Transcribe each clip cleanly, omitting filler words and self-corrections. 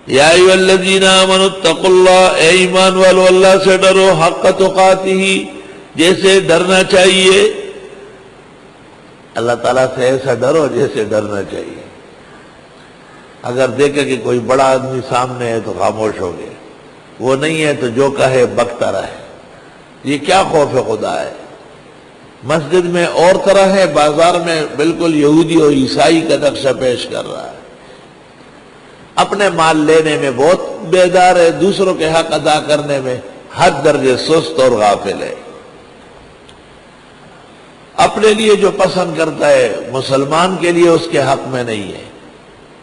یا ایھا الذین آمنوا اتقوا اللہ، اے ایمان والو اللہ سے ڈرو، حق تقاتہ، جیسے ڈرنا چاہیے۔ اللہ تعالیٰ سے ایسا ڈرو جیسے ڈرنا چاہیے۔ اگر دیکھے کہ کوئی بڑا آدمی سامنے ہے تو خاموش ہو گئے، وہ نہیں ہے تو جو کہے بکتا رہے۔ یہ کیا خوف خدا ہے؟ مسجد میں اور طرح ہے، بازار میں بالکل یہودی اور عیسائی کا نقشہ پیش کر رہا ہے۔ اپنے مال لینے میں بہت بیدار ہے، دوسروں کے حق ادا کرنے میں حد درجے سست اور غافل ہے۔ اپنے لیے جو پسند کرتا ہے مسلمان کے لیے اس کے حق میں نہیں ہے۔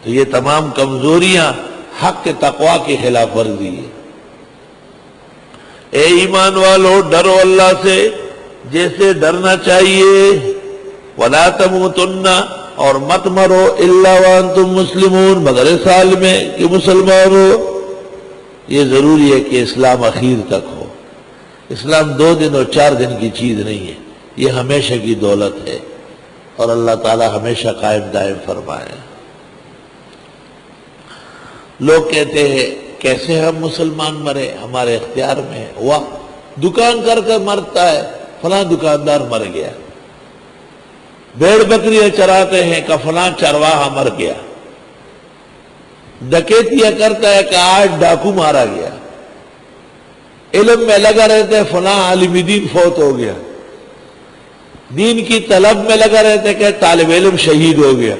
تو یہ تمام کمزوریاں حق کے تقوی کی خلاف ورزی ہے۔ اے ایمان والو ڈرو اللہ سے جیسے ڈرنا چاہیے، وَلَا تَمُوتُنَّ، اور مت مرو الا وانتم مسلمون، مگر اس حال میں کہ مسلمان ہو۔ یہ ضروری ہے کہ اسلام اخیر تک ہو۔ اسلام 2 دن اور 4 دن کی چیز نہیں ہے، یہ ہمیشہ کی دولت ہے، اور اللہ تعالی ہمیشہ قائم دائم فرمائے۔ لوگ کہتے ہیں کیسے ہم مسلمان مرے، ہمارے اختیار میں ہے۔ واہ، دکان کر کر مرتا ہے، فلاں دکاندار مر گیا۔ بھیڑ بکریاں چراتے ہیں کہ فلاں چرواہا مر گیا۔ ڈکیتیاں کرتا ہے کہ آج ڈاکو مارا گیا۔ علم میں لگا رہتے ہیں فلاں عالم دین فوت ہو گیا۔ دین کی طلب میں لگا رہتے ہیں کہ طالب علم شہید ہو گیا۔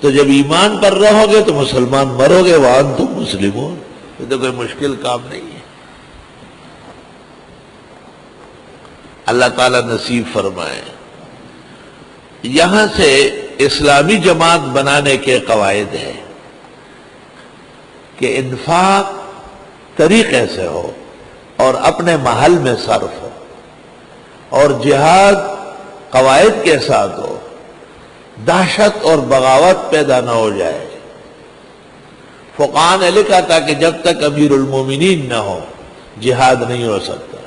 تو جب ایمان پر رہو گے تو مسلمان مرو گے، وانتم مسلمون۔ یہ تو کوئی مشکل کام نہیں ہے۔ اللہ تعالیٰ نصیب فرمائے۔ یہاں سے اسلامی جماعت بنانے کے قواعد ہیں کہ انفاق طریقے سے ہو اور اپنے محل میں صرف ہو، اور جہاد قواعد کے ساتھ ہو، دہشت اور بغاوت پیدا نہ ہو جائے۔ فقہاء نے لکھا تھا کہ جب تک امیر المومنین نہ ہو جہاد نہیں ہو سکتا۔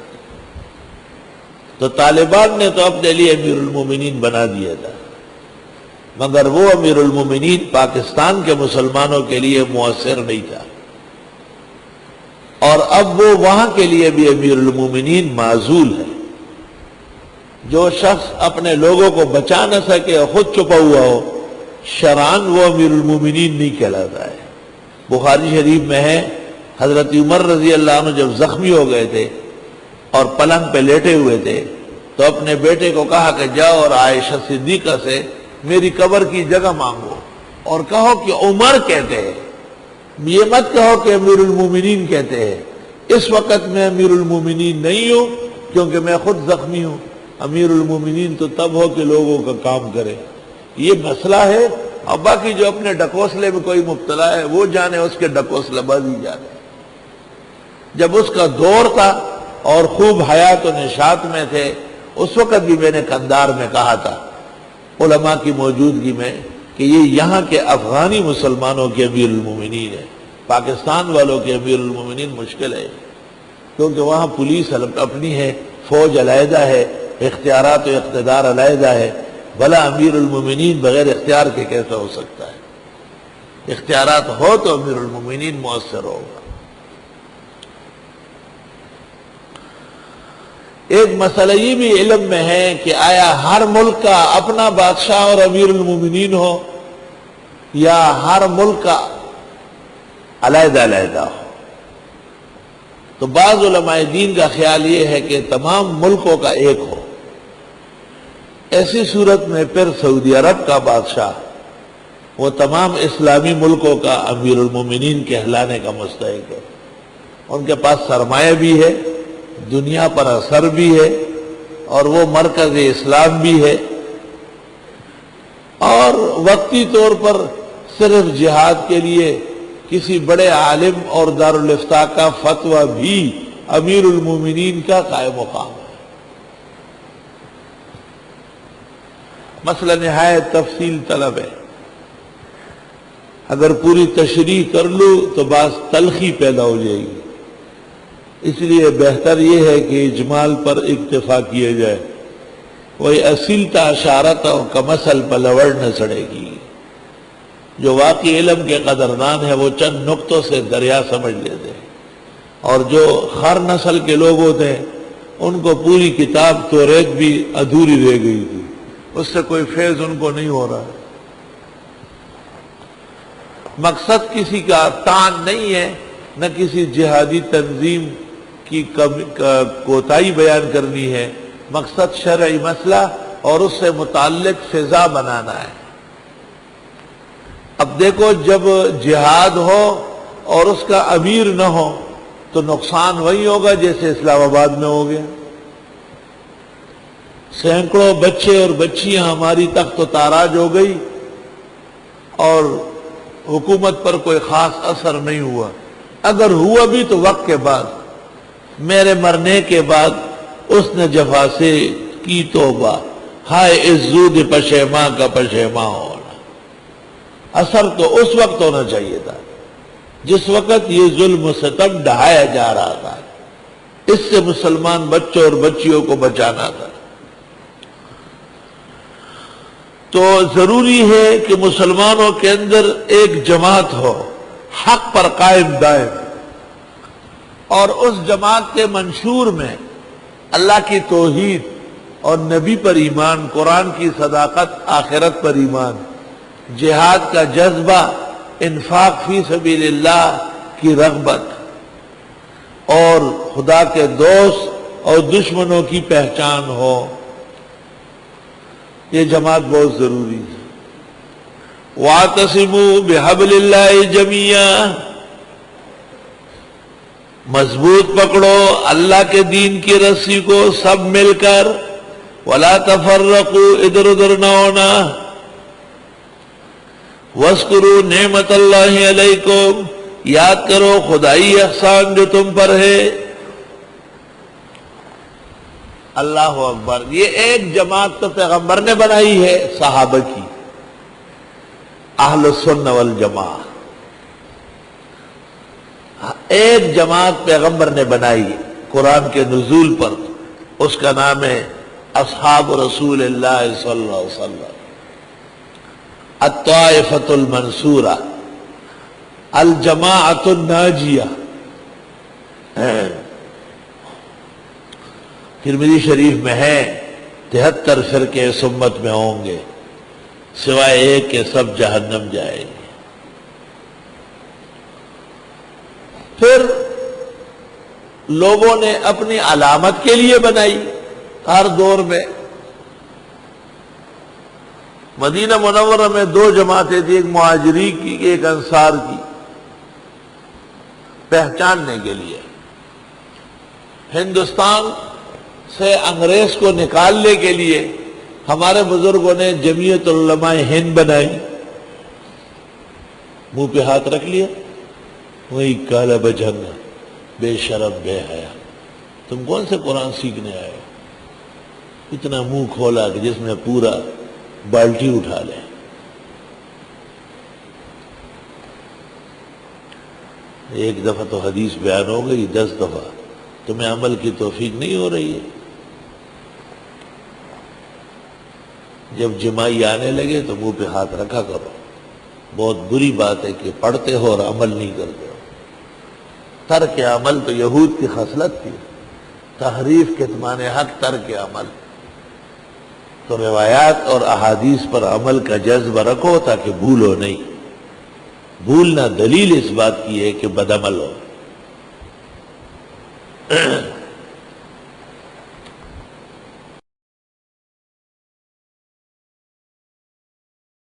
تو طالبان نے تو اپنے لیے امیر المومنین بنا دیا تھا، مگر وہ امیر المومنین پاکستان کے مسلمانوں کے لیے مؤثر نہیں تھا، اور اب وہ وہاں کے لیے بھی امیر المومنین معزول ہے۔ جو شخص اپنے لوگوں کو بچا نہ سکے اور خود چھپا ہوا ہو، شرعاً وہ امیر المومنین نہیں کہلاتا ہے۔ بخاری شریف میں ہے، حضرت عمر رضی اللہ عنہ جب زخمی ہو گئے تھے اور پلنگ پہ لیٹے ہوئے تھے تو اپنے بیٹے کو کہا کہ جاؤ اور عائشہ صدیقہ سے میری قبر کی جگہ مانگو، اور کہو کہ عمر کہتے ہیں، یہ مت کہو کہ امیر المومنین کہتے ہیں۔ اس وقت میں امیر المومنین نہیں ہوں کیونکہ میں خود زخمی ہوں۔ امیر المومنین تو تب ہو کہ لوگوں کا کام کرے۔ یہ مسئلہ ہے، اور باقی جو اپنے ڈکوسلے میں کوئی مبتلا ہے وہ جانے اس کے ڈکوسلہ بازی جانے۔ جب اس کا دور تھا اور خوب حیات و نشاط میں تھے، اس وقت بھی میں نے قندار میں کہا تھا علماء کی موجودگی میں کہ یہ یہاں کے افغانی مسلمانوں کے امیر المومنین ہے، پاکستان والوں کے امیر المومنین مشکل ہے، کیونکہ وہاں پولیس اپنی ہے، فوج علیحدہ ہے، اختیارات و اقتدار علیحدہ ہے۔ بھلا امیر المومنین بغیر اختیار کے کیسا ہو سکتا ہے؟ اختیارات ہو تو امیر المومنین مؤثر ہوگا۔ ایک مسئلہ یہ بھی علم میں ہے کہ آیا ہر ملک کا اپنا بادشاہ اور امیر المومنین ہو، یا ہر ملک کا علیحدہ علیحدہ ہو؟ تو بعض علماء دین کا خیال یہ ہے کہ تمام ملکوں کا ایک ہو۔ ایسی صورت میں پھر سعودی عرب کا بادشاہ وہ تمام اسلامی ملکوں کا امیر المومنین کہلانے کا مستحق ہے۔ ان کے پاس سرمایہ بھی ہے، دنیا پر اثر بھی ہے، اور وہ مرکز اسلام بھی ہے، اور وقتی طور پر صرف جہاد کے لیے کسی بڑے عالم اور دارالافتاء کا فتویٰ بھی امیر المومنین کا قائم مقام ہے۔ مسئلہ نہایت تفصیل طلب ہے، اگر پوری تشریح کر لوں تو بعض تلخی پیدا ہو جائے گی، اس لیے بہتر یہ ہے کہ اجمال پر اکتفا کیا جائے۔ وہی اصیل تا اشارت ہو کمسل پلوڑ نہ سڑے گی۔ جو واقعی علم کے قدردان ہے وہ چند نقطوں سے دریا سمجھ لیتے ہیں، اور جو خر نسل کے لوگ ہوتے ہیں ان کو پوری کتاب توریت بھی ادھوری رہ گئی تھی، اس سے کوئی فیض ان کو نہیں ہو رہا۔ مقصد کسی کا طعن نہیں ہے، نہ کسی جہادی تنظیم کی کوتاہی بیان کرنی ہے، مقصد شرعی مسئلہ اور اس سے متعلق فضا بنانا ہے۔ اب دیکھو، جب جہاد ہو اور اس کا امیر نہ ہو تو نقصان وہی ہوگا جیسے اسلام آباد میں ہو گیا۔ سینکڑوں بچے اور بچیاں ہماری تخت و تاراج ہو گئی اور حکومت پر کوئی خاص اثر نہیں ہوا، اگر ہوا بھی تو وقت کے بعد، میرے مرنے کے بعد اس نے جفا سے کی توبہ، ہائے عزود پشیماں کا پشیماں ہونا۔ اثر تو اس وقت ہونا چاہیے تھا جس وقت یہ ظلم و ستم ڈھایا جا رہا تھا، اس سے مسلمان بچوں اور بچیوں کو بچانا تھا۔ تو ضروری ہے کہ مسلمانوں کے اندر ایک جماعت ہو، حق پر قائم دائم، اور اس جماعت کے منشور میں اللہ کی توحید اور نبی پر ایمان، قرآن کی صداقت، آخرت پر ایمان، جہاد کا جذبہ، انفاق فی سبیل اللہ کی رغبت، اور خدا کے دوست اور دشمنوں کی پہچان ہو۔ یہ جماعت بہت ضروری ہے۔ وَاعْتَصِمُوا بِحَبْلِ اللَّهِ جَمِيعًا، مضبوط پکڑو اللہ کے دین کی رسی کو سب مل کر، وَلَا تَفَرَّقُوا، ادھر ادھر نہ ہونا، وَاذْكُرُوا نِعْمَتَ اللَّهِ عَلَيْكُمْ، یاد کرو خدائی احسان جو تم پر ہے۔ اللہ اکبر۔ یہ ایک جماعت تو پیغمبر نے بنائی ہے، صحابہ کی، اہل السنہ والجماعہ۔ ایک جماعت پیغمبر نے بنائی قرآن کے نزول پر، اس کا نام ہے اصحاب رسول اللہ صلی اللہ علیہ وسلم، الطائفۃ المنصورہ، الجماعۃ الناجیہ۔ ترمذی شریف میں ہے 73 فرقے اس امت میں ہوں گے، سوائے ایک کہ سب جہنم جائیں گے۔ پھر لوگوں نے اپنی علامت کے لیے بنائی ہر دور میں۔ مدینہ منورہ میں 2 جماعتیں تھیں، ایک مہاجری کی، ایک انصار کی، پہچاننے کے لیے۔ ہندوستان سے انگریز کو نکالنے کے لیے ہمارے بزرگوں نے جمعیت علماء ہند بنائی۔ منہ پہ ہاتھ رکھ لیا، وہی کالا بجھنگا، بے شرم بے حیا، تم کون سے قرآن سیکھنے آئے ہو؟ اتنا منہ کھولا کہ جس میں پورا بالٹی اٹھا لے۔ ایک دفعہ تو حدیث بیان ہو گئی، 10 دفعہ تمہیں عمل کی توفیق نہیں ہو رہی ہے۔ جب جماعی آنے لگے تو منہ پہ ہاتھ رکھا کرو۔ بہت بری بات ہے کہ پڑھتے ہو اور عمل نہیں کرتے ہو۔ ترک عمل تو یہود کی خصلت تھی، تحریف کتمان حق، ترک عمل۔ تو روایات اور احادیث پر عمل کا جذبہ رکھو تاکہ بھولو نہیں۔ بھولنا دلیل اس بات کی ہے کہ بدعمل ہو۔